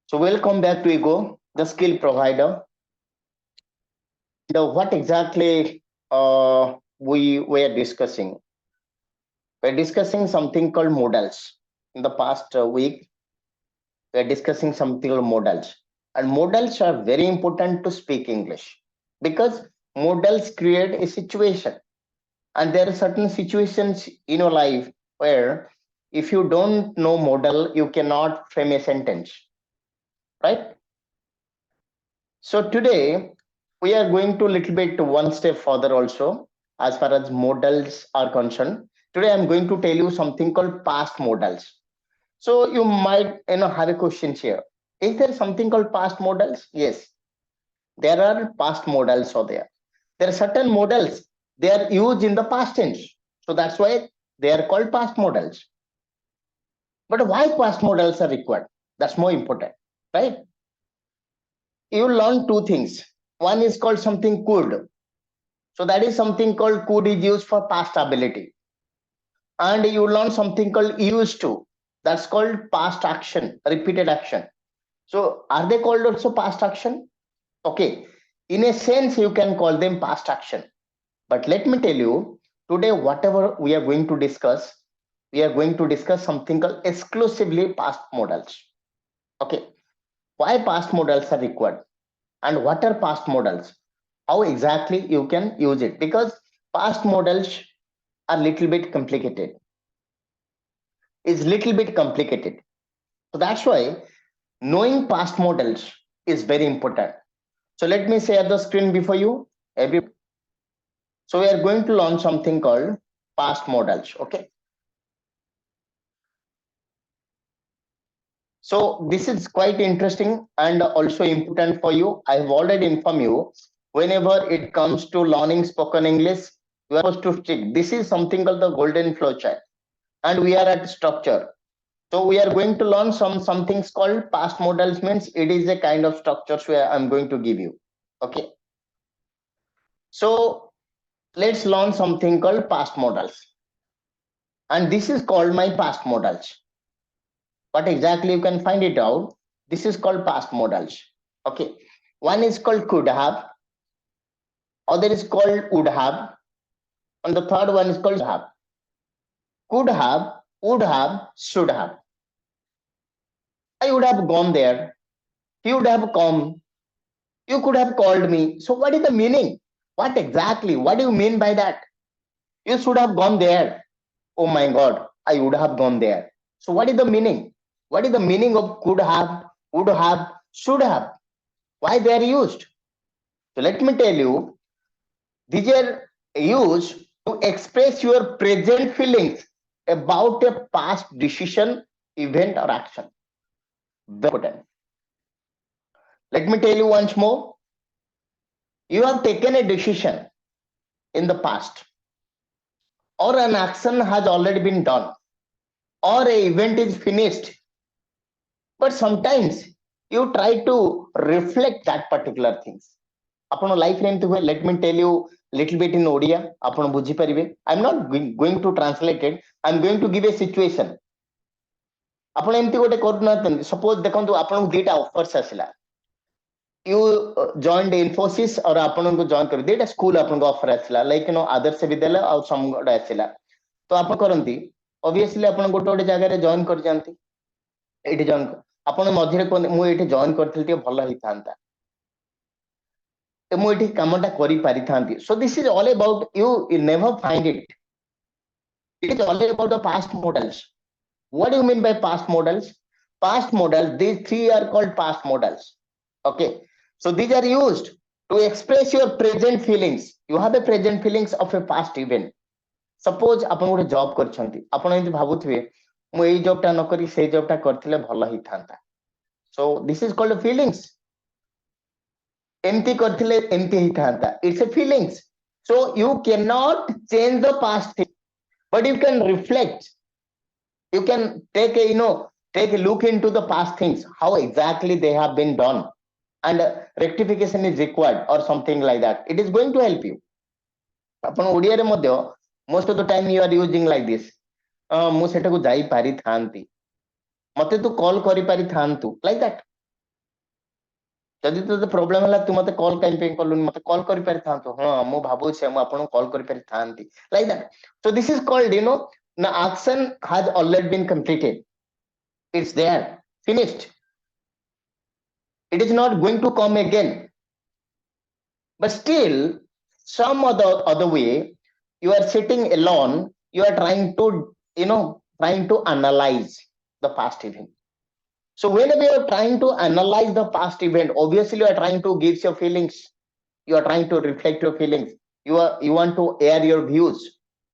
So welcome back to Ego, the skill provider. What exactly we were discussing? We're discussing something called modals. In the past week, we're discussing something called modals. And modals are very important to speak English because modals create a situation. And there are certain situations in your life where if you don't know modal, you cannot frame a sentence, right? So today we are going to little bit one step further also as far as modals are concerned. Today I'm going to tell you something called past modals. So you might have a question here. Is there something called past modals? Yes, there are past modals out there. There are certain modals they are used in the past tense. So that's why they are called past modals. But why past modals are required? That's more important, right? You learn two things. One is called something could. So that is something called could is used for past ability. And you learn something called used to. That's called past action, repeated action. So are they called also past action? Okay. In a sense, you can call them past action. But let me tell you, today, whatever we are going to discuss, we are going to discuss something called exclusively past modals. Okay. Why past modals are required? And what are past modals? How exactly you can use it? Because past modals are little bit complicated. Is little bit complicated. So that's why knowing past models is very important. So let me share the screen before you. So we are going to launch something called past models. Okay. So this is quite interesting and also important for you. I have already informed you. Whenever it comes to learning spoken English, you are supposed to stick. This is something called the golden flow chart, and we are at structure. So we are going to learn some things called past models. Means it is a kind of structures where I'm going to give you. Okay. So let's learn something called past models, and this is called my past models. What exactly you can find it out? This is called past models. Okay. One is called could have, other is called would have, and the third one is called have. Could have, would have, should have. I would have gone there. He would have come. You could have called me. So what is the meaning? What exactly? What do you mean by that? You should have gone there. Oh my God, I would have gone there. So what is the meaning? What is the meaning of could have, would have, should have? Why they are used? So let me tell you, these are used to express your present feelings about a past decision, event, or action. Very important. Let me tell you once more. You have taken a decision in the past, or an action has already been done, or an event is finished. But sometimes you try to reflect that particular things. Upon life let me tell you little bit in Odia. I'm not going to translate it. I'm going to give a situation. ଆପଣ ଏମିତି ଗୋଟେ କରୁନାହାନ୍ତି suppose ଦେଖନ୍ତୁ ଆପଣଙ୍କୁ ଦିଟା offers ଆସିଲା you joined Infosys or ଆପଣଙ୍କୁ join କରି ଦିଟା ସ୍କୁଲ ଆପଣଙ୍କୁ ଅଫର ଆସିଲା ଲାଇକ ଆଦର୍ଶ ବିଦ୍ୟାଳୟ ଆଉ ସମଗଡ଼ ଆସିଲା ତ ଆପଣ କରନ୍ତି obviously ଆପଣ ଗୋଟେ ଗୋଟେ ଜାଗାରେ ଜଏନ୍ କରିଯାଆନ୍ତି ଏଇଠି ଜଏନ୍ ଆପଣ ମଝିରେ କୁହନ୍ତି ମୁଁ ଏଇଠି ଜଏନ୍ କରିଥିଲି ଟିକେ ଭଲ ହେଇଥାନ୍ତା ମୁଁ ଏଇଠି କାମଟା କରି ପାରିଥାନ୍ତି so this is all about you never find it. It is all about the past models. What do you mean by past models? Past models, these three are called past models. Okay. So these are used to express your present feelings. You have a present feelings of a past event. Suppose ଆପଣ ଗୋଟେ job କରିଛନ୍ତି ଆପଣ ଏମିତି ଭାବୁଥିବେ ମୁଁ ଏଇ job ଟା ନ କରି ସେଇ ଜବ୍ ଟା କରିଥିଲେ ଭଲ ହେଇଥାନ୍ତା so this is called feelings ଏମିତି କରିଥିଲେ ଏମିତି ହେଇଥାନ୍ତା it's a feelings so you cannot change the past thing but you can reflect you can take a take a look into the past things how exactly they have been done and rectification is required or something like that it is going to help you ଆପଣ ଓଡ଼ିଆରେ ମଧ୍ୟ most of the time you are using like this ମୁଁ ସେଟାକୁ ଯାଇ ପାରିଥାନ୍ତି ମତେ ତୁ call କରି ପାରିଥାନ୍ତୁ like that जदि तो प्रॉब्लम है तू मते कॉल काई पे कलुन मते कॉल करि पारि थांतो हां मो भाबो से हम आपन कॉल करि पारि थांती like that so this is called the action has already been completed, it's there, finished, it is not going to come again. But still some other way you are sitting alone, you are trying to trying to analyze the past event. So whenever you are trying to analyze the past event, obviously you are trying to give your feelings, you are trying to reflect your feelings, you want to air your views.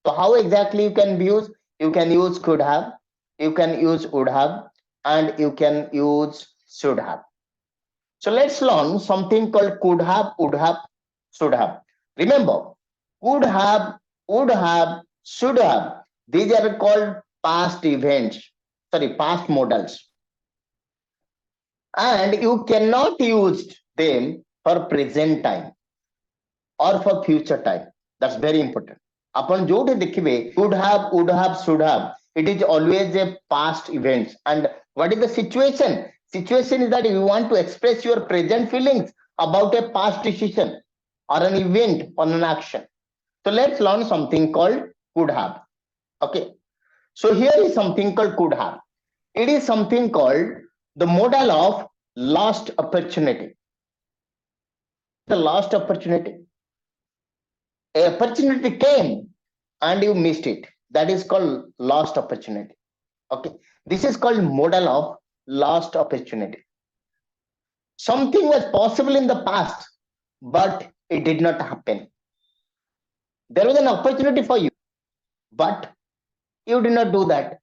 So how exactly you can use? You can use could have, you can use would have, and you can use should have. So let's learn something called could have, would have, should have. Remember, could have, would have, should have. These are called past events, sorry, past models. And you cannot use them for present time or for future time. That's very important. Upon Jote देखिए could have, would have, should have, it is always a past events. And what is the situation? Situation is that you want to express your present feelings about a past decision or an event or an action. So let's learn something called could have. Okay. So here is something called could have. It is something called the model of lost opportunity. The lost opportunity. A opportunity came and you missed it. That is called lost opportunity. Okay. This is called model of lost opportunity. Something was possible in the past, but it did not happen. There was an opportunity for you, but you did not do that.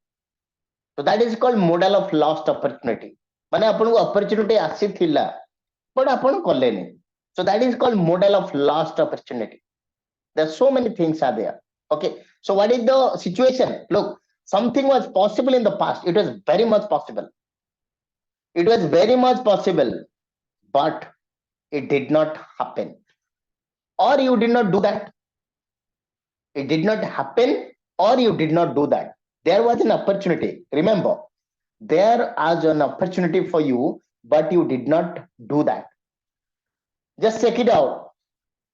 So that is called model of lost opportunity. माने आपन को opportunity आसी थिला, but आपन कले नहीं. So that is called model of lost opportunity. There are so many things are there. Okay. So what is the situation? Look, something was possible in the past. It was very much possible. It was very much possible, but it did not happen. Or you did not do that. It did not happen, or you did not do that. There was an opportunity. Remember, there was an opportunity for you, but you did not do that. Just check it out.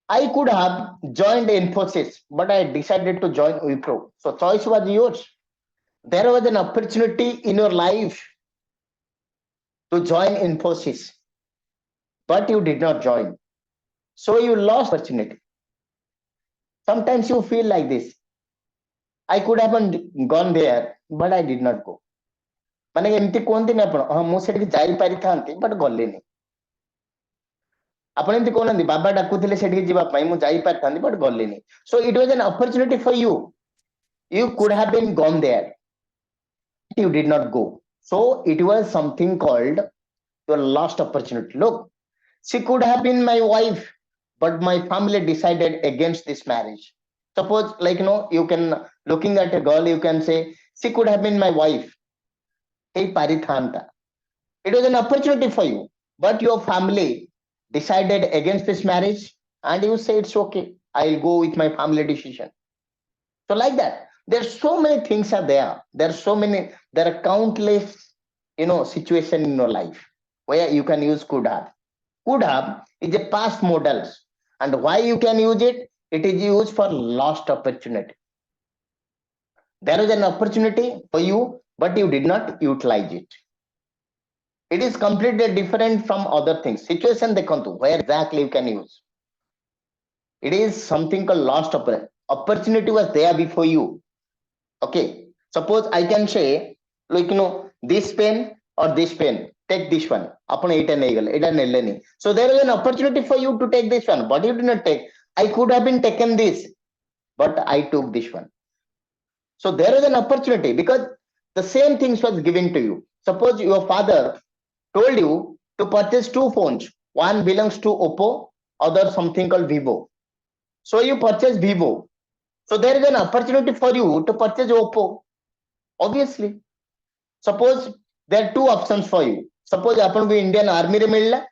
I could have joined Infosys, but I decided to join Wipro. So choice was yours. There was an opportunity in your life to join Infosys, but you did not join. So you lost opportunity. Sometimes you feel like this. I could have gone there, but I did not go. माने एमती कहते ना आपण हां मु सेठी जाई पारि थांती बट गलेनी आपण एमती कहनांती बाबा डाकुथिले सेठी जिबा पई मु जाई पारि थांती बट गलेनी so it was an opportunity for you could have been gone there, you did not go. So it was something called your lost opportunity. Look, she could have been my wife, but my family decided against this marriage. Suppose like you can looking at a girl, you can say she could have been my wife. Hey Parithanta. It was an opportunity for you, but your family decided against this marriage and you say it's okay, I'll go with my family decision. So like that, there's so many things are there. There are countless, situation in your life where you can use could have. Could have is a past models. And why you can use it? It is used for lost opportunity. There is an opportunity for you, but you did not utilize it. It is completely different from other things. Situation dekhantu, where exactly you can use. It is something called lost opportunity. Opportunity was there before you. Okay. Suppose I can say, like, this pen or this pen, take this one. So there is an opportunity for you to take this one, but you did not take. I could have been taken this, but I took this one. So there is an opportunity because the same things was given to you. Suppose your father told you to purchase two phones. One belongs to Oppo, other something called Vivo. So you purchase Vivo. So there is an opportunity for you to purchase Oppo. Obviously. Suppose there are two options for you. Suppose आपन को Indian Army रे मिलला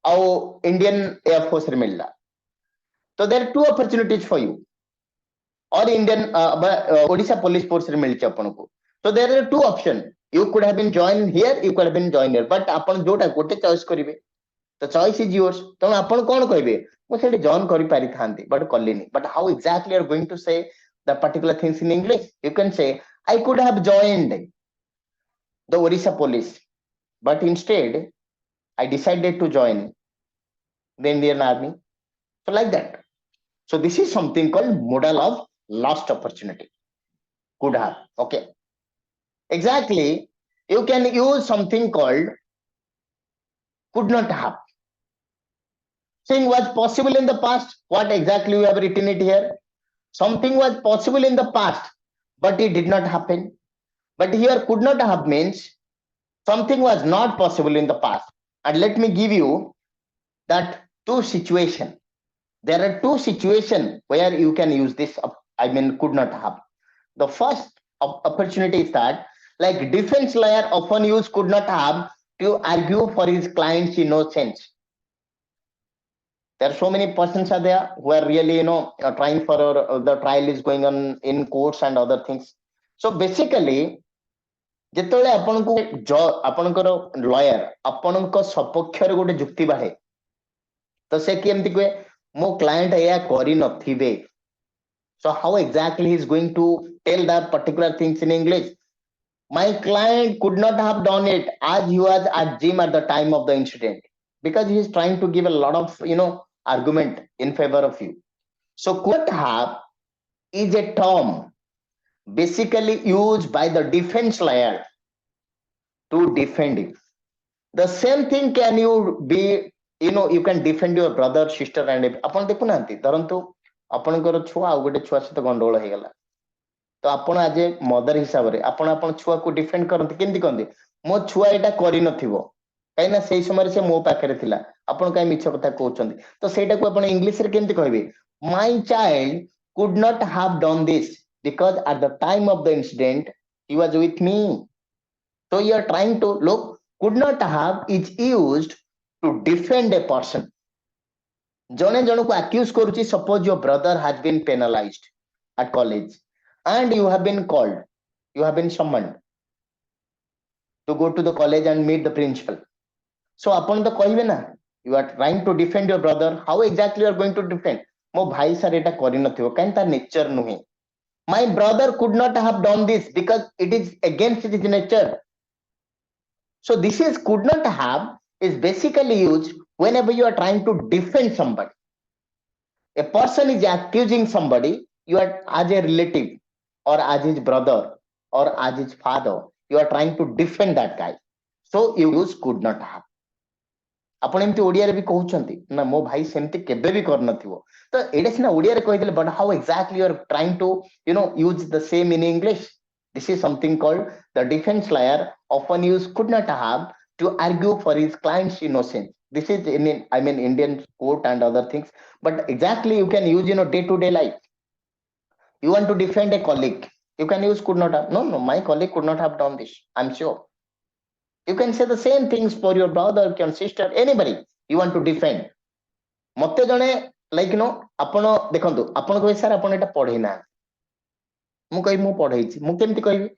और Indian Air Force रे मिलला. So there are two opportunities for you. Or Indian Odisha Police Force रे मिलचे आपन को. So there are two options. You could have been joined here, you could have been joined here. But आपन जोटा गोटे choice करिवे. the choice is yours. ତେଣୁ ଆପଣ କଣ କହିବେ ମୁଁ ସେଠି ଜଏନ୍ କରିପାରିଥାନ୍ତି but କଲିନି. But how exactly you are going to say the particular things in English? You can say I could have joined the Orissa police, but instead I decided to join the Indian army. So like that. So this is something called modal of lost opportunity. Could have. Okay. Exactly. You can use something called could not have. Something was possible in the past. What exactly we have written it here? Something was possible in the past, but it did not happen. But here could not have means something was not possible in the past. And let me give you that two situations. There are two situations where you can use this, I mean, could not have. The first opportunity is that, like defense lawyer often use could not have to argue for his client's innocence. There are so many persons are there who are really, trying for the trial is going on in courts and other things. So basically, ଯେତେବେଳେ ଆପଣଙ୍କୁ ଆପଣଙ୍କର lawyer ଆପଣଙ୍କ ସପକ୍ଷରେ ଗୋଟେ ଯୁକ୍ତି ବାଢେ ତ ସେ କେମିତି କୁହେ ମୋ କ୍ଲାଏଣ୍ଟ ଏଇଆ କରିନଥିବେ. So how exactly he is going to tell that particular things in English? My client could not have done it as he was at gym at the time of the incident, because he is trying to give a lot of argument in favor of you. So could have is a term basically used by the defense lawyer to defend it. The same thing can you be, you can defend your brother, sister, and ଆପଣ ଦେଖୁନାହାନ୍ତି ଧରନ୍ତୁ ଆପଣଙ୍କର ଛୁଆ ଆଉ ଗୋଟେ ଛୁଆ ସହିତ ଗଣ୍ଡଗୋଳ ହେଇଗଲା ତ ଆପଣ ଆଜ ମଦର ହିସାବରେ ଆପଣ ଛୁଆକୁ ଡିଫେଣ୍ଡ କରନ୍ତି କେମିତି କହନ୍ତି ମୋ ଛୁଆ ଏଇଟା କରିନଥିବ କାହିଁକି ନା ସେଇ ସମୟରେ ସେ ମୋ ପାଖରେ ଥିଲା ଆପଣ କାହିଁ ମିଛ କଥା କହୁଛନ୍ତି ତ ସେଇଟାକୁ ଆପଣ ଇଂଲିଶରେ କେମିତି କହିବେ my child could not have done this because at the time of the incident he was with me. So you are trying to look could not have is used to defend a person. ଜଣେ ଜଣକୁ accuse କରୁଛି suppose your brother has been penalized at college and you have been called, you have been summoned to go to the college and meet the principal. So ଆପଣ ତ କହିବେ ନା you are trying to defend your brother. How exactly you are going to defend? ମୋ ଭାଇ sir ଏଇଟା କରିନଥିବ କାହିଁକି ତା nature ନୁହେଁ. My brother could not have done this because it is against his nature. So this is could not have is basically used whenever you are trying to defend somebody. A person is accusing somebody, you are as a relative or as his brother or as his father, you are trying to defend that guy. So you use could not have. ଆପଣ ଏମିତି ଓଡିଆରେ ବି କହୁଛନ୍ତି ନା ମୋ ଭାଇ ସେମିତି କେବେ ବି କରିନଥିବ ତ ଏଇଟା ସିନା ଓଡିଆରେ କହିଦେଲେ but how exactly you are trying to use the same in English? This is something called the defense lawyer often use could not have to argue for his client's innocence. This is in Indian court and other things, but exactly you can use day to day life. You want to defend a colleague, you can use could not have. No, my colleague could not have done this, I'm sure. You can say the same things for your brother, your sister, anybody you want to defend. मते जने like आपण देखंतु आपण कहि sir आपण एटा पढै ना मु कहि मु पढैछि मु केमति कहिबि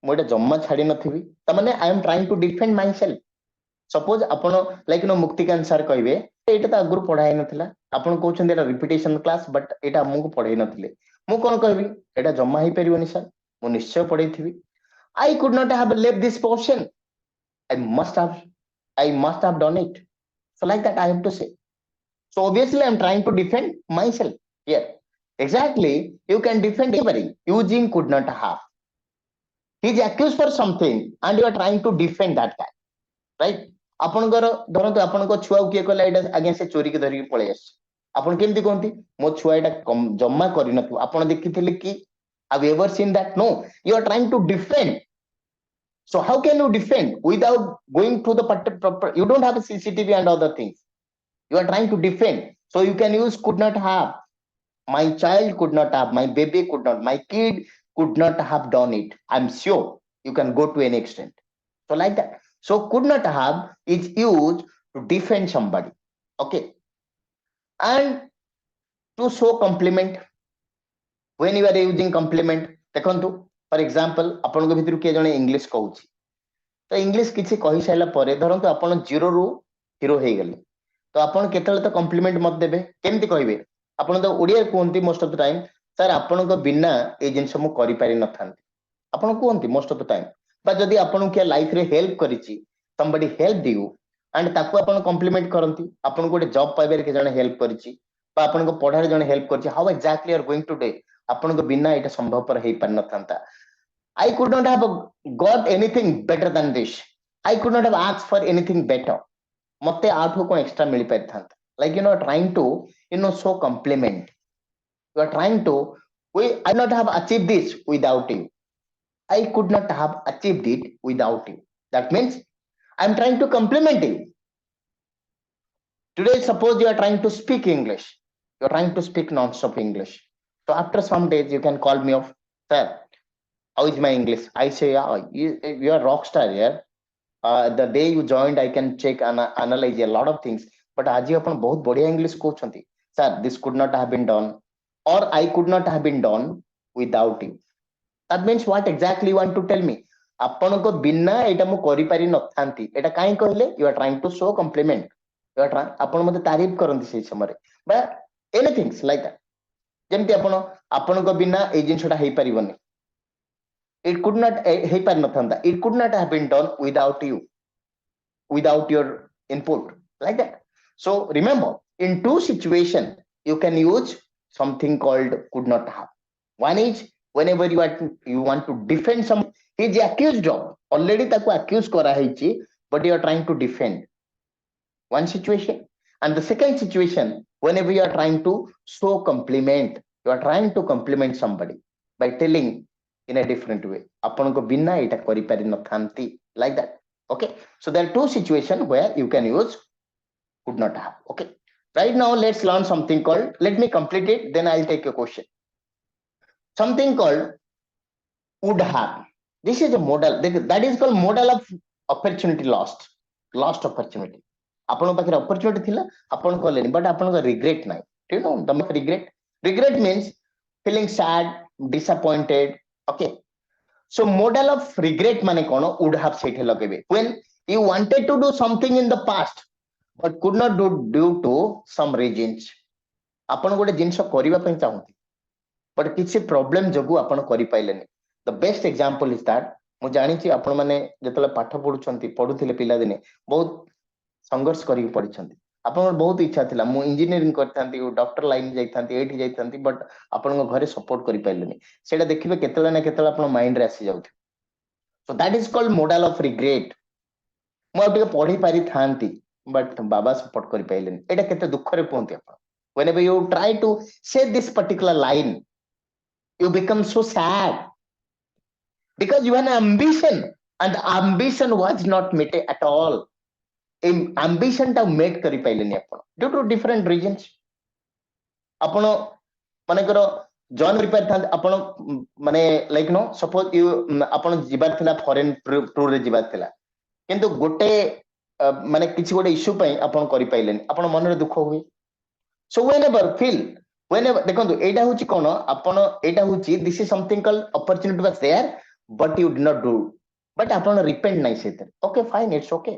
मु एटा जम्मा छाडी नथिबि त माने I am trying to defend myself. Suppose आपण लाइक मुक्तिकांत सर कहिबे एटा त अगुर पढाई नथिला आपण कहउछन एटा रिपीटेशन क्लास बट एटा हमकु पढै नथिले मु कोन कहिबि एटा जम्मा ही परिबोनी सर मु निश्चय पढैथिबि. I could not have left this portion. I must have done it. So like that I have to say. So obviously I'm trying to defend myself here. Exactly, you can defend anybody using could not have. He is accused for something and you are trying to defend that guy. Right? ଆପଣଙ୍କର ଧରନ୍ତୁ ଆପଣଙ୍କ ଛୁଆକୁ କିଏ କହିଲା ଏଇଟା ଆଜ୍ଞା ସେ ଚୋରିକି ଧରିକି ପଳେଇ ଆସିଛି ଆପଣ କେମିତି କହନ୍ତି ମୋ ଛୁଆ ଏଇଟା ଜମା କରିନଥିବ ଆପଣ ଦେଖିଥିଲେ କି? Have you ever seen that? No, you are trying to defend. So how can you defend without going to the proper? You don't have a CCTV and other things. You are trying to defend. So you can use could not have. My child could not have. My baby could not. My kid could not have done it. I'm sure you can go to an extent. So like that. So could not have is used to defend somebody. Okay. And to show compliment. When you are using compliment, देखंतु for example आपन को भितर के जने English कहूची तो English किछि कहि साइला परे धरंतु आपन 0 रु हिरो हे गले तो आपण केतले तो कॉम्प्लीमेंट मत देबे केमती कहबे आपण तो ओडिया कोहंती most of the time sir आपण को बिना ए जिंस मु करि पारि न थांती आपण कोहंती मोस्ट ऑफ द टाइम बा जदी आपण के लाइफ रे help करिछि somebody helped you and ताको आपण कॉम्प्लीमेंट करंती आपण गोटे जॉब पाइबे के जने हेल्प करिछि बा आपण को पढारे जने हेल्प करिछि how exactly are going today आपण को बिना एटा संभव पर हे पार न थांता I could not have got anything better than this. I could not have asked for anything better. मते आठो को एक्स्ट्रा मिल पार था like trying to show compliment you are trying to I not have achieved this without you. I could not have achieved it without you. That means I am trying to compliment you. Today suppose you are trying to speak English, you are trying to speak non-stop English, so after some days you can call me off, sir, how is my English? I say, oh, you are rock star here. The day you joined I can check and analyze a lot of things, but आज अपन बहुत बढ़िया English कहउछंती sir, this could not have been done or I could not have been done without you. That means what exactly you want to tell me? आपण को बिना एटा मु करि पारि न थांती एटा काई कहले you are trying to show compliment, you are trying आपण मते तारीफ करंती से समय बा एनीथिंग लाइक दैट जेमति आपण को बिना ए जिंसटा हेई परिबनी it could not hey par nathanda it could not have been done without you, without your input, like that. So remember, in two situation you can use something called could not have. One is whenever you want to defend some, he is accused of, already taku accuse kara heichi but you are trying to defend, one situation. And the second situation, whenever you are trying to show compliment, you are trying to compliment somebody by telling in a different way अपन को बिना एटा करि पारि न थांती, like that. Okay, so there are two situations where you can use could not have. Okay, right now let's learn something called, let me complete it then I'll take a question. Something called would have. This is a model that is called model of opportunity lost, lost opportunity. अपन पाखे opportunity थिला अपन कलेनी but अपन को regret नाही, you know the regret means feeling sad, disappointed. Okay, so model of regret mane kono would have set lagebe when you wanted to do something in the past but could not do due to some reasons. आपण गोटे जिंस करिवा पई चाहूती but किछि problem जगु आपण करि पाइलेनी. The best example is that मु जानि छी आपण माने जेतले पाठ पढुछंती पढुथिले पिला दिने बहुत संघर्ष करि पढिछंती, आपण बहुत इच्छा थिला मु इंजीनियरिंग करथांती डॉक्टर लाइन जाइथांती एठी जाइथांती बट आपण घरे सपोर्ट करि पाइलेनी, सेटा देखिबे केतले ना केतले आपण माइंड रे आसी जाउथि. So that is called model of regret. मु आटे पढी पारि थांती बट बाबा सपोर्ट करि पाइलेनी, एटा केते दुख रे कोंती आपण. Whenever you try to say this particular line you become so sad because you have an ambition and the ambition was not met at all. Ambition ta met kari paileni आपण due to different reasons. आपण माने करो join करि पार था आपण माने like know suppose you आपण जिबार थिला फॉरेन टूर रे जिबार थिला किंतु गोटे माने किछि गोटे इश्यू पई आपण करि पाइलेनी, आपण मन रे दुख होई. सो whenever देखंतु एटा होची कोन आपण एटा होची this is something called opportunity was there but you did not do but आपण रिपेंट नाही सेते. ओके फाइन, इट्स ओके,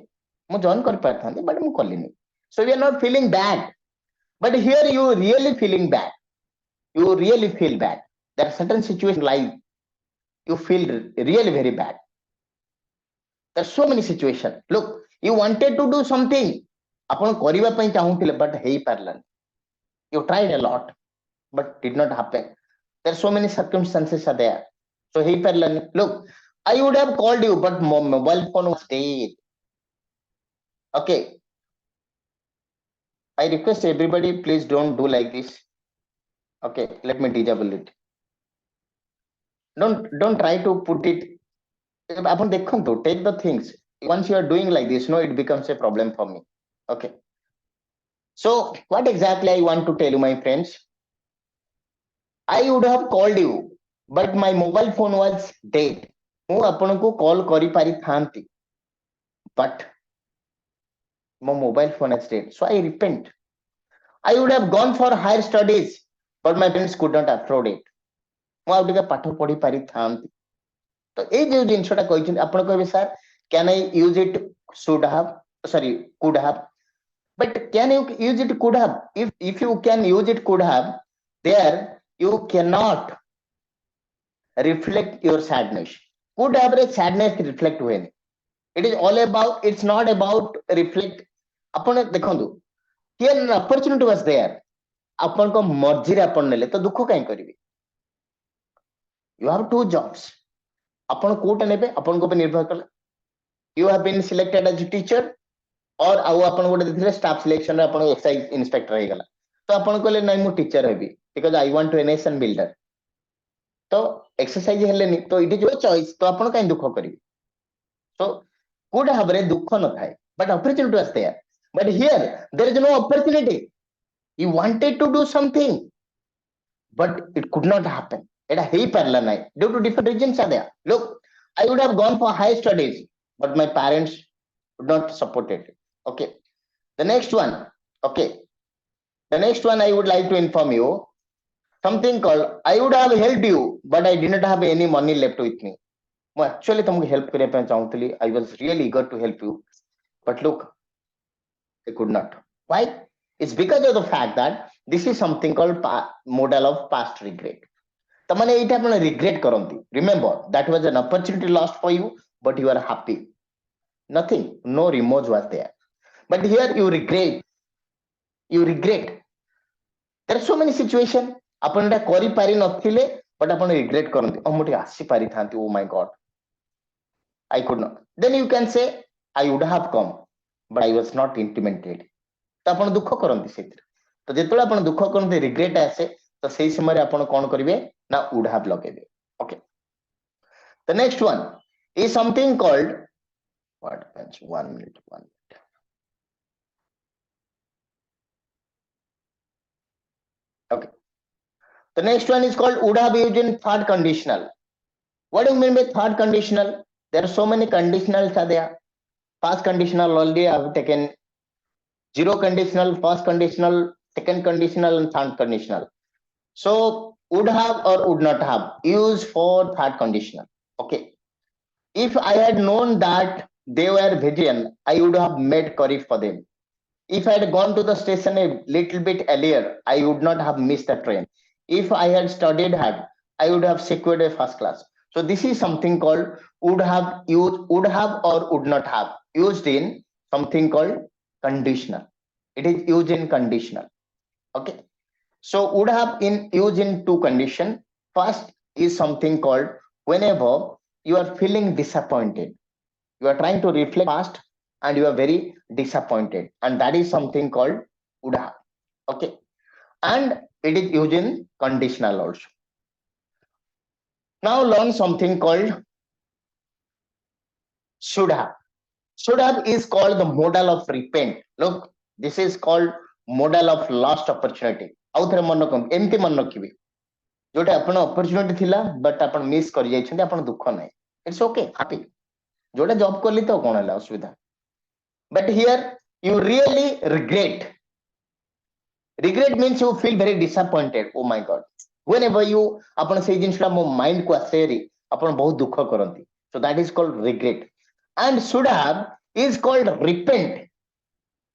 मु जॉइन कर पार था बट मु कलिनी. So we are not feeling bad but here you really feeling bad, you really feel bad. There are certain situations like you feel really very bad. There are so many situations. Look, you wanted to do something आपण करिवा पई चाहूतिले but hay पारलन, you tried a lot but did not happen. There are so many circumstances are there, so hay पारलन. Look, I would have called you but mobile phone was dead. Okay, I request everybody please don't do like this. Okay, let me disable it. Don't try to put it. Upon dekhantu, take the things. Once you are doing like this, no, it becomes a problem for me. Okay. So what exactly I want to tell you, my friends? I would have called you, but my mobile phone was dead. ମୁଁ ଆପଣଙ୍କୁ call କରିପାରି ଥାନ୍ତି but ମୋ mobile phone is dead, so I repent. I would have gone for higher studies but my parents could not afford it. ମୁଁ ଆଉ ଟିକେ ପାଠ ପଢି ପାରି ଥାନ୍ତି. ତ ଏଇ ଯୋଉ ଜିନିଷଟା କହିଛନ୍ତି ଆପଣ କହିବେ sir can I use it should have, sorry could have, But can you use it could have? If you can use it could have, there you cannot reflect your sadness. Could have a sadness reflect when it is all about, it's not about reflect. ଆପଣ ଦେଖନ୍ତୁ, here an opportunity was there, ଆପଣଙ୍କ ମର୍ଜିରେ ଆପଣ ନେଲେ ତ ଦୁଃଖ କାଇଁ କରିବେ? You have two jobs, ଆପଣ କୋଉଟା ନେବେ ଆପଣଙ୍କ ଉପରେ ନିର୍ଭର କଲା. You have been selected as a teacher or ଆଉ ଆପଣ ଗୋଟେ ଦେଖିଲେ staff selection ରେ ଆପଣ ଏକ୍ସାଇଜ ଇନ୍ସପେକ୍ଟର ହେଇଗଲା, ତ ଆପଣ କହିଲେ ନାଇଁ ମୁଁ ଟିଚର ହେବି because I want to a nation builder, ତ ଏକ୍ସରସାଇଜ ହେଲେନି, ତ ଇଟ୍ ଇଜ ୟୋର ଚଏସ, ତ ଆପଣ କାଇଁ ଦୁଃଖ କରିବେ? So could have ରେ ଦୁଃଖ ନଥାଏ, but opportunity was there. But here there is no opportunity. He wanted to do something, but it could not happen. It ହେଇପାରିଲା ନାହିଁ due to different reasons are there. Look, I would have gone for high studies, but my parents would not support it. Okay, the next one. Okay, the next one I would like to inform you something called I would have helped you, but I did not have any money left with me. ମୁଁ actually ତମକୁ help କରିବା ପାଇଁ ଚାହୁଁଥିଲି. I was really eager to help you, but look, I could not. Why? It's because of the fact that this is something called model of past regret. तमाने एटा आपण regret करंती. Remember, that was an opportunity lost for you, but you are happy. Nothing, no remorse was there. But here you regret. You regret. There are so many situations. आपण एटा करि पारि नथिले, but आपण regret करंती. ओ मोटी आसी पारि थांती. Oh my God, I could not. Then you can say, I would have come, but I was not intimidated. तो आपण दुख करंती सेतिर. तो जेतोळे आपण दुख करंती regret आसे, तो सेही समय आपण कोन करिवे ना would have लगेबे. Okay. The next one is something called what? 1 minute. Okay. The next one is called would have used in third conditional. What do you mean by third conditional? There are so many conditionals are there. Past conditional already I have taken. Zero conditional, first conditional, second conditional, and third conditional. So would have or would not have used for third conditional. Okay. If I had known that they were vegetarian, I would have made curry for them. If I had gone to the station a little bit earlier, I would not have missed the train. If I had studied hard, I would have secured a first class. So this is something called would have used, would have or would not have used in something called conditional. It is used in conditional. Okay. So would have in used in two condition. First is something called whenever you are feeling disappointed, you are trying to reflect past and you are very disappointed, and that is something called would have. Okay, and it is used in conditional also. Now learn something called should have. Should have is called the model of repent. Look, this is called model of lost opportunity. ଆଉ ଥରେ ମନ ରଖନ୍ତୁ, ଏମିତି ମନେ ରଖିବେ ଯୋଉଟା ଆପଣ opportunity ଥିଲା but ଆପଣ ମିସ୍ କରି ଯାଇଛନ୍ତି, ଆପଣ ଦୁଃଖ ନାହିଁ, it's okay, happy. ଯୋଉଟା ଜବ୍ କଲି ତ କଣ ହେଲା ଅସୁବିଧା, but here you really regret. Regret means you feel very disappointed. Oh my God, whenever you ଆପଣ ସେଇ ଜିନିଷଟା ମୋ ମାଇଣ୍ଡ କୁ ଆସେରି ଆପଣ ବହୁତ ଦୁଃଖ କରନ୍ତି. So that is called regret. And should have is called repent.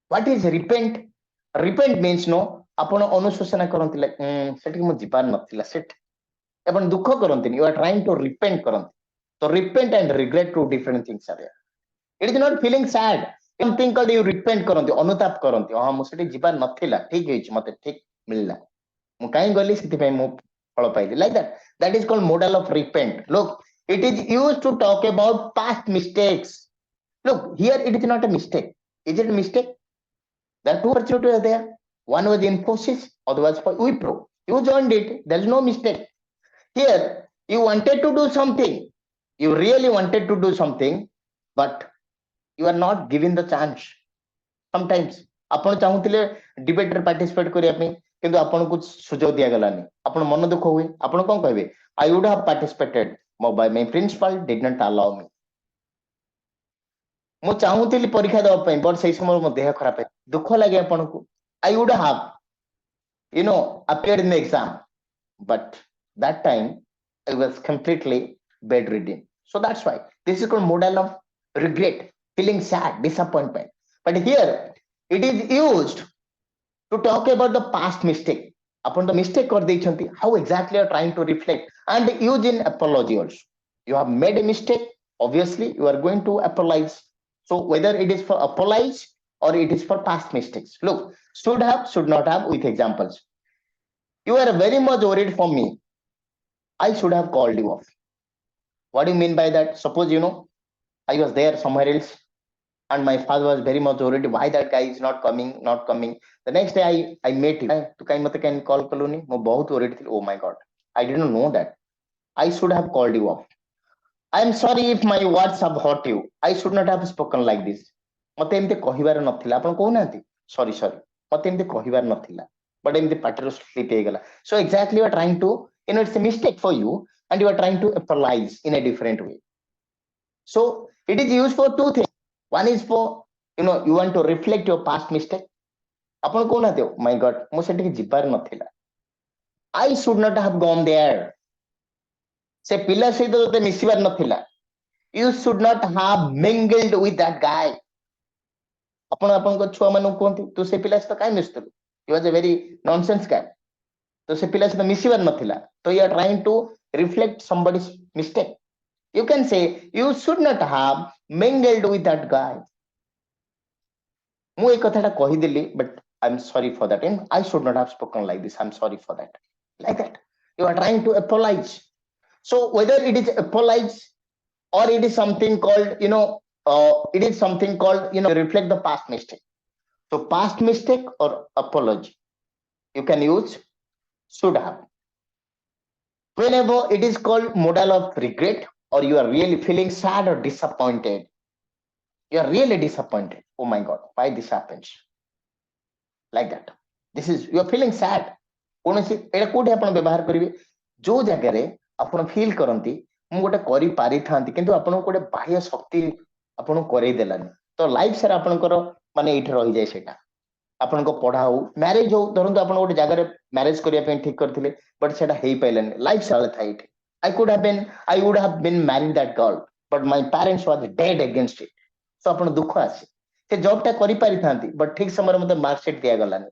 What is repent? Repent means no, ଆପଣ ଅନୁଶୋଚନା କରନ୍ତି, like ସେଠିକି ମୁଁ ଯିବାର ନଥିଲା, ସେଠି ଆପଣ ଦୁଃଖ କରନ୍ତିନି, you are trying to repent କରନ୍ତି. So repent and regret two different things are there. It is not feeling sad, something called you repent କରନ୍ତି, ଅନୁତାପ କରନ୍ତି, ହଁ ମୁଁ ସେଠି ଯିବାର ନଥିଲା, ଠିକ ହେଇଛି, ମତେ ଠିକ ମିଳିଲା, ମୁଁ କାହିଁ ଗଲି ସେଥିପାଇଁ ମୁଁ ଫଳ ପାଇଲି, like that. That is called model of repent. Look, it is used to talk about past mistakes. Look, here it is not a mistake. Is it a mistake? There are two opportunities there. One was Infosys, other was for Wipro. You joined it. There is no mistake. Here, you wanted to do something. You really wanted to do something, but you are not given the chance. Sometimes, ଆପଣ ଚାହୁଁଥିଲେ ଡିବେଟରେ participate କରିବା ପାଇଁ, କିନ୍ତୁ ଆପଣଙ୍କୁ ସୁଯୋଗ ଦିଆଗଲାନି, ଆପଣ ମନ ଦୁଃଖ ହୁଏ, ଆପଣ କଣ କହିବେ? I would have participated, my principal did not allow me. ମୁଁ ଚାହୁଁଥିଲି ପରୀକ୍ଷା ଦେବା ପାଇଁ, ବଟ୍ ସେଇ ସମୟରେ ମୋ ଦେହ ଖରାପ ହେଲା, ଦୁଃଖ ଲାଗେ ଆପଣଙ୍କୁ. I would have, appeared in the exam, but that time I was completely bedridden. So that's why this is called model of regret, feeling sad, disappointment. But here It is used to talk about the past mistake. Upon the mistake or the how exactly you are trying to reflect and use in apology also. You have made a mistake, obviously you are going to apologize. So whether it is for apologize or it is for past mistakes. Look, should have, should not have with examples. You are very much worried for me. I should have called you off. What do you mean by that? Suppose I was there somewhere else and my father was very much worried why that guy is not coming, not coming. The next day I met him. To kahi mate can call kaluni. Mo bahut worried thi. Oh my God, I didn't know that. I should have called you off. I am sorry if my words have hurt you. I should not have spoken like this. ମତେ ଏମିତି କହିବାର ନଥିଲା ଆପଣ କହୁନାହାନ୍ତି ସରି ସରି ମତେ ଏମିତି କହିବାର ନଥିଲା ବଟ୍ ଏମିତି ପାଟିରୁ ସ୍ଲିପ୍ ହେଇଗଲା so exactly you are trying to it's a mistake for you and you are trying to apologize in a different way. So it is used for two things. One is for you want to reflect your past mistake. ଆପଣ କହୁନାହାନ୍ତି my God ମୁଁ ସେଠିକି ଯିବାର ନଥିଲା. I should not have gone there. ସେ ପିଲା ସହିତ ତତେ ମିଶିବାର ନଥିଲା. You should not have mingled with that guy. ଆପଣ ଆପଣଙ୍କ ଛୁଆ ମାନଙ୍କୁ କୁହନ୍ତି ତୁ ସେ ପିଲା ସହିତ କାଇଁ ମିଶୁଥିଲୁ? He was a very nonsense guy. ତ ସେ ପିଲା ସହିତ ମିଶିବାର ନଥିଲା. So you are trying to reflect somebody's mistake. You can say you should not have mingled with that guy. ମୁଁ এই କଥାଟା କହିଦେଲି but I'm sorry for that and I should not have spoken like this. I'm sorry for that. Like that. You are trying to apologize. So whether it is apologize or it is something called it is something called reflect the past mistake. So past mistake or apology you can use should have. Whenever it is called modal of regret or you are really feeling sad or disappointed, you are really disappointed. Oh my God, why this happens? Like that. This is you are feeling sad. କୌଣସି ଏଇଟା କୋଉଠି ଆପଣ ବ୍ୟବହାର କରିବେ ଯୋଉ ଜାଗାରେ ଆପଣ feel କରନ୍ତି ମୁଁ ଗୋଟେ କରିପାରିଥାନ୍ତି କିନ୍ତୁ ଆପଣଙ୍କୁ ଗୋଟେ ବାହ୍ୟ ଶକ୍ତି ଆପଣଙ୍କୁ କରେଇ ଦେଲାନି ତ ଲାଇଫ ସାରା ଆପଣଙ୍କର ମାନେ ଏଇଠି ରହିଯାଏ ସେଇଟା ଆପଣଙ୍କ ପଢା ହଉ ମ୍ୟାରେଜ ହଉ ଧରନ୍ତୁ ଆପଣ ଗୋଟେ ଜାଗାରେ ମ୍ୟାରେଜ କରିବା ପାଇଁ ଠିକ କରିଥିଲେ ବଟ୍ ସେଟା ହେଇପାରିଲାନି ଲାଇଫ ସାରା ଥାଏ ଏଇଠି I would have been married that girl but my parents was dead against it. So ଆପଣ ଦୁଃଖ ଆସେ ସେ ଜବ୍ ଟା କରିପାରିଥାନ୍ତି ବଟ୍ ଠିକ ସମୟରେ ମତେ marksheet ଦିଆଗଲାନି.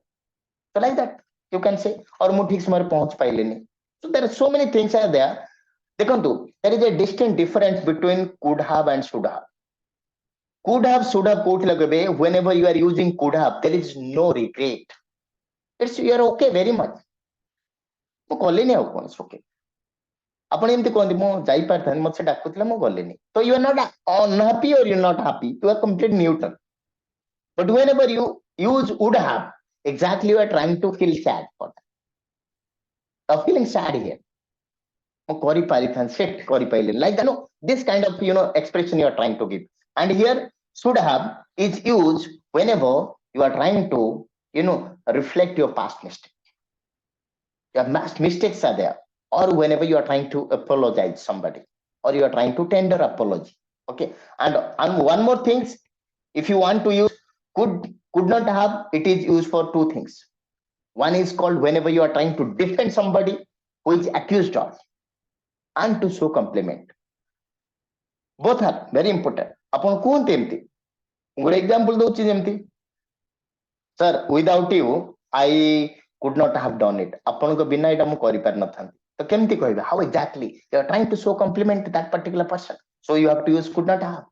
So like that you can say or ମୁଁ ଠିକ ସମୟରେ ପହଞ୍ଚି ପାଇଲିନି. So there are so many things are there. ଦେଖନ୍ତୁ there is a distinct difference between could have and should have. Could have, should have କୋଉଠି ଲଗେଇବେ whenever you are using could have there is no regret. You are okay very much. ମୁଁ କଲିନି ଆଉ କଣ okay. ଆପଣ ଏମିତି କୁହନ୍ତି ମୁଁ ଯାଇପାରିଥାନ୍ତି ମତେ ସେ ଡାକୁଥିଲା ମୁଁ ଗଲିନି. So you are not unhappy or you are not happy. You are completely neutral. But whenever you use would have, exactly you are trying to feel sad for that. You're feeling sad here. ମୁଁ କରିପାରିଥାନ୍ତି ସେ କରିପାରିଲିନି like that. No, this kind of expression you are trying to give. And here should have is used whenever you are trying to reflect your past mistake. Your past mistakes are there or whenever you are trying to apologize somebody or you are trying to tender apology. Okay, and one more things, if you want to use could not have, it is used for two things. One is called whenever you are trying to defend somebody who is accused of and to show compliment. Both are very important. ଆପଣ କୁହନ୍ତି ଏମିତି ଗୋଟେ example ଦଉଛି ଯେମିତି sir without you I could not have done it. ଆପଣଙ୍କ ବିନା ଏଇଟା ମୁଁ କରିପାରିନଥାନ୍ତି. ତ କେମିତି କହିବେ? How exactly you are trying to show compliment to that particular person, so you have to use could not have.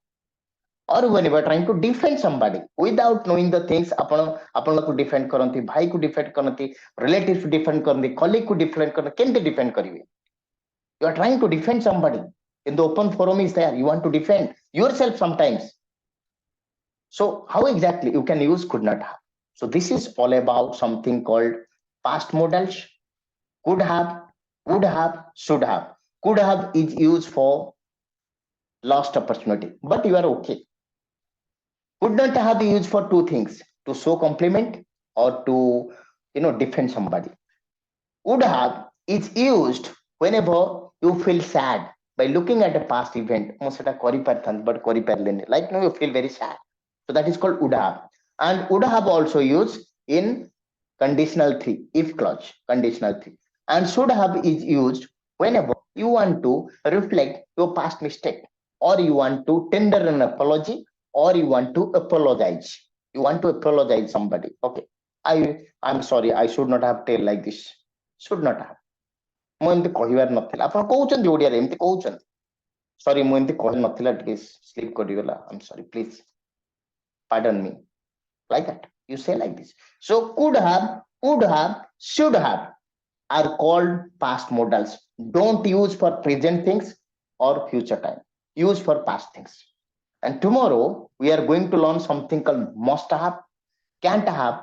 Or when you are trying to defend somebody without knowing the things ଆପଣଙ୍କୁ defend କରନ୍ତି, ଭାଇକୁ defend କରନ୍ତି, relatives defend କରନ୍ତି, colleague କୁ defend କରନ୍ତି, କେମିତି defend କରିବେ? You are trying to defend somebody in the open forum is there. You want to defend yourself sometimes. So how exactly you can use could not have? So this is all about something called past modals. Could have, would have, should have. Could have is used for lost opportunity, but you are okay. Could not have used for two things: to show compliment or to defend somebody. Would have is used whenever you feel sad by looking at a past event. ମୁଁ ସେଟା କରିପାରିଥାନ୍ତି but କରିପାରିଲିନି, like you feel very sad. So that is called would have. And would have also used in conditional 3 if clause conditional 3. And should have is used whenever you want to reflect your past mistake or you want to tender an apology or you want to apologize. You want to apologize somebody. Okay. I'm sorry. I should not have tell like this. Should not have. ମୁଁ ଏମିତି କହିବାର ନଥିଲା ଆପଣ କହୁଛନ୍ତି ଓଡିଆରେ ଏମିତି କହୁଛନ୍ତି ସରି ମୁଁ ଏମିତି କହି ନଥିଲା ଟିକେ ସ୍ଲିପ କରିଗଲା I'm sorry please pardon me like that you say like this so could have would have should have are called past modals don't use for present things or future time use for past things and tomorrow we are going to learn something called must have can't have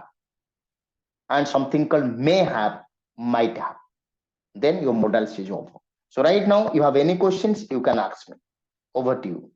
and something called may have might have then your modals is over. So right now, you have any questions, you can ask me. Over to you.